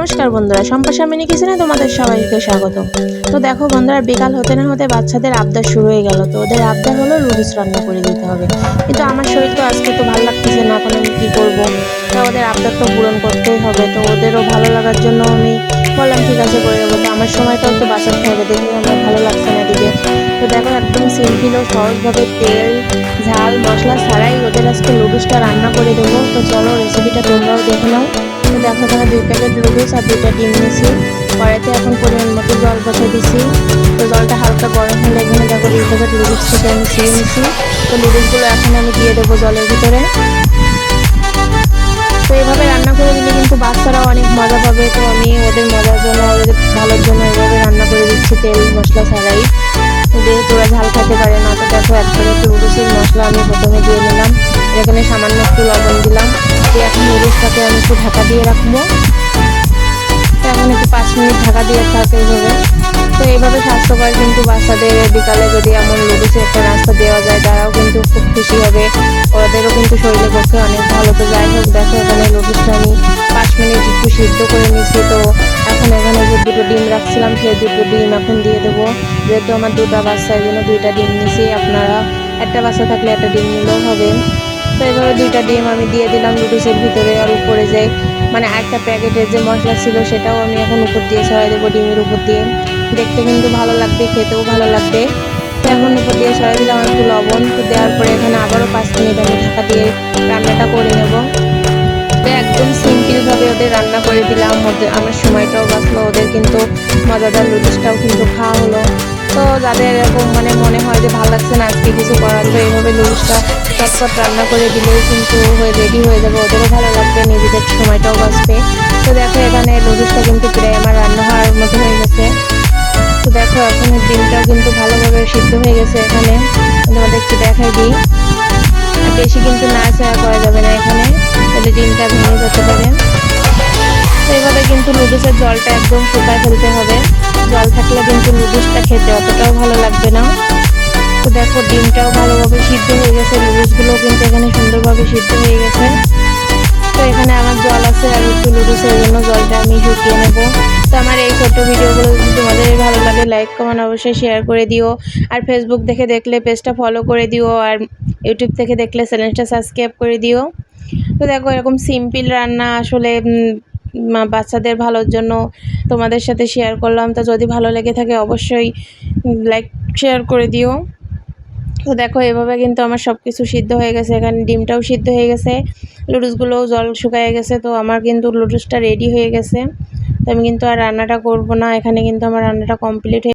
নমস্কার বন্ধুরা, সম্পাশা মিনি কিচেনে তোমাদের সবাইকে স্বাগত। তো দেখো বন্ধুরা, বিকাল হতে না হতে বাচ্চাদের আবদার শুরু হয়ে গেল। তো ওদের আবদার হলো নুডলস রান্না করে দিতে হবে, কিন্তু আমার শরীর তো আজকে তো ভালো লাগতেছে না, এখন আমি কী করবো। তো ওদের আবদার তো পূরণ করতেই হবে, তো ওদেরও ভালো লাগার জন্য আমি বললাম ঠিক আছে করে দেবো। তো আমার সময়টাও তো বাঁচাতে হবে, দেখে আমার ভালো লাগছে না এদিকে। তো দেখো একদম সিম্পল ও সহজভাবে তেল ঝাল মশলা ছাড়াই ওদের আজকে নুডলসটা রান্না করে দেবো। তো চলো রেসিপিটা তোমরাও দেখে নাও। তো দেখো এখানে 2 প্যাকেট নুডলস আর 2টা ডিম নিয়েছি। কড়াইতে এখন পরিমাণ মতো জল বসিয়ে দিছি। তো জলটা হালকা গরম হলে এখানে দেখো 2 প্যাকেট নুডলস থেকে আমি ছিঁড়ে নিছি। তো নুডলসগুলো এখন আমি দিয়ে দেবো জলের ভিতরে। তো এইভাবে রান্না করে দিলে কিন্তু বাচ্চারাও অনেক মজা পাবে। তো আমি ওদের মজার জন্য, ওদের ভালোর জন্য এইভাবে রান্না করে দিচ্ছি তেল মশলা ছাড়াই, যেহেতু ওরা ঝাল খেতে পারে না। তো দেখো 1 প্যাকেট নুডলসের মশলা আমি প্রথমে দিয়ে নিলাম, এখানে সামান্য একটু লবণ দিলাম। দিয়ে এখন নুডলসটাকে আমি একটু ঢাকা দিয়ে রাখবো। তো এখন একটু 5 মিনিট ঢাকা দিয়ে থাকতে হবে। তো এইভাবে স্বাস্থ্যকর কিন্তু বাচ্চাদের বিকালে যদি এমন নুডলসের একটা নাস্তা দেওয়া যায়, তারাও কিন্তু খুব খুশি হবে, ওদেরও কিন্তু শরীরের পক্ষে অনেক ভালো। তো যাই হোক, দেখো এখানে নুডলসটা আমি 5 মিনিট একটু সিদ্ধ করে নিয়েছি। তো এখন এখানে যে 2টো ডিম রাখছিলাম, সেই 2টো ডিম এখন দিয়ে দেবো। যেহেতু আমার 2টা বাচ্চা, এই জন্য 2টা ডিম নিয়েছি। আপনারা একটা বাচ্চা থাকলে একটা ডিম নিলেও হবে। তো এইভাবে 2টা ডিম আমি দিয়ে দিলাম নুডলসের ভিতরে। আর উপরে যে আরেকটা প্যাকেটের যে মশলা ছিল, সেটাও আমি এখন উপর দিয়ে ছড়াই দেবো ডিমের উপর দিয়ে। দেখতে কিন্তু ভালো লাগবে, খেতেও ভালো লাগবে। তো এখন উপর দিয়ে ছড়াই দিলাম একটু লবণ। তো দেওয়ার পরে এখানে আবারও 5 মিনিট আমি ঢাকা দিয়ে রান্নাটা করে নেব। তো একদম সিম্পলভাবে ওদের রান্না করে দিলাম, আমার সময়টাও বাঁচলো, ওদের কিন্তু মজাদার নুডলসটাও কিন্তু খাওয়া হলো। তো যাদের এরকম মনে হয় যে ভালো লাগছে না আজকে কিছু করার, তো এইভাবে নুডলসটা চটপট রান্না করে দিলেই কিন্তু রেডি হয়ে যাবে, ওদেরও ভালো লাগবে, নিজেদের সময়টাও বাঁচবে। তো দেখো এখানে নুডলসটা কিন্তু প্রায় আমার রান্না হওয়ার মতো হয়ে গেছে। তো দেখো এখন ডিমটাও কিন্তু ভালোভাবে সিদ্ধ হয়ে গেছে। এখানে তোমাদের একটু দেখাই দিই, বেশি কিন্তু নাড়াচাড়া করা যাবে না এখানে, তাহলে ডিমটা ভেঙে যেতে পারে। তো এইভাবে কিন্তু নুডলসের জলটা একদম শুকায় ফেলতে হবে, জল থাকলে কিন্তু নুডলসটা খেতে অতটাও ভালো লাগবে না। তো দেখো ডিমটাও ভালোভাবে সিদ্ধ হয়ে গেছে, নুডলসগুলোও কিন্তু এখানে সুন্দরভাবে সিদ্ধ হয়ে গেছে। তো এখানে আমার জল আছে আর একটু নুডলসের জন্য জলটা আমি শুকিয়ে নেব। তো আমার এই ছোট্ট ভিডিওগুলো যদি তোমাদের ভালো লাগে, লাইক কমেন্ট অবশ্যই শেয়ার করে দিও। আর ফেসবুক দেখে দেখলে পেজটা ফলো করে দিও, আর ইউটিউব থেকে দেখলে চ্যানেলটা সাবস্ক্রাইব করে দিও। তো দেখো এরকম সিম্পল রান্না আসলে বাচ্চাদের ভালোর জন্য তোমাদের সাথে শেয়ার করলাম। তো যদি ভালো লেগে থাকে অবশ্যই লাইক শেয়ার করে দিও। তো দেখো এভাবে কিন্তু আমার সব কিছু সিদ্ধ হয়ে গেছে, এখানে ডিমটাও সিদ্ধ হয়ে গেছে, নুডলসগুলোও জল শুকিয়ে গেছে। তো আমার কিন্তু নুডলসটা রেডি হয়ে গেছে। তো আমি কিন্তু আর রান্নাটা করব না, এখানে কিন্তু আমার রান্নাটা কমপ্লিট হয়ে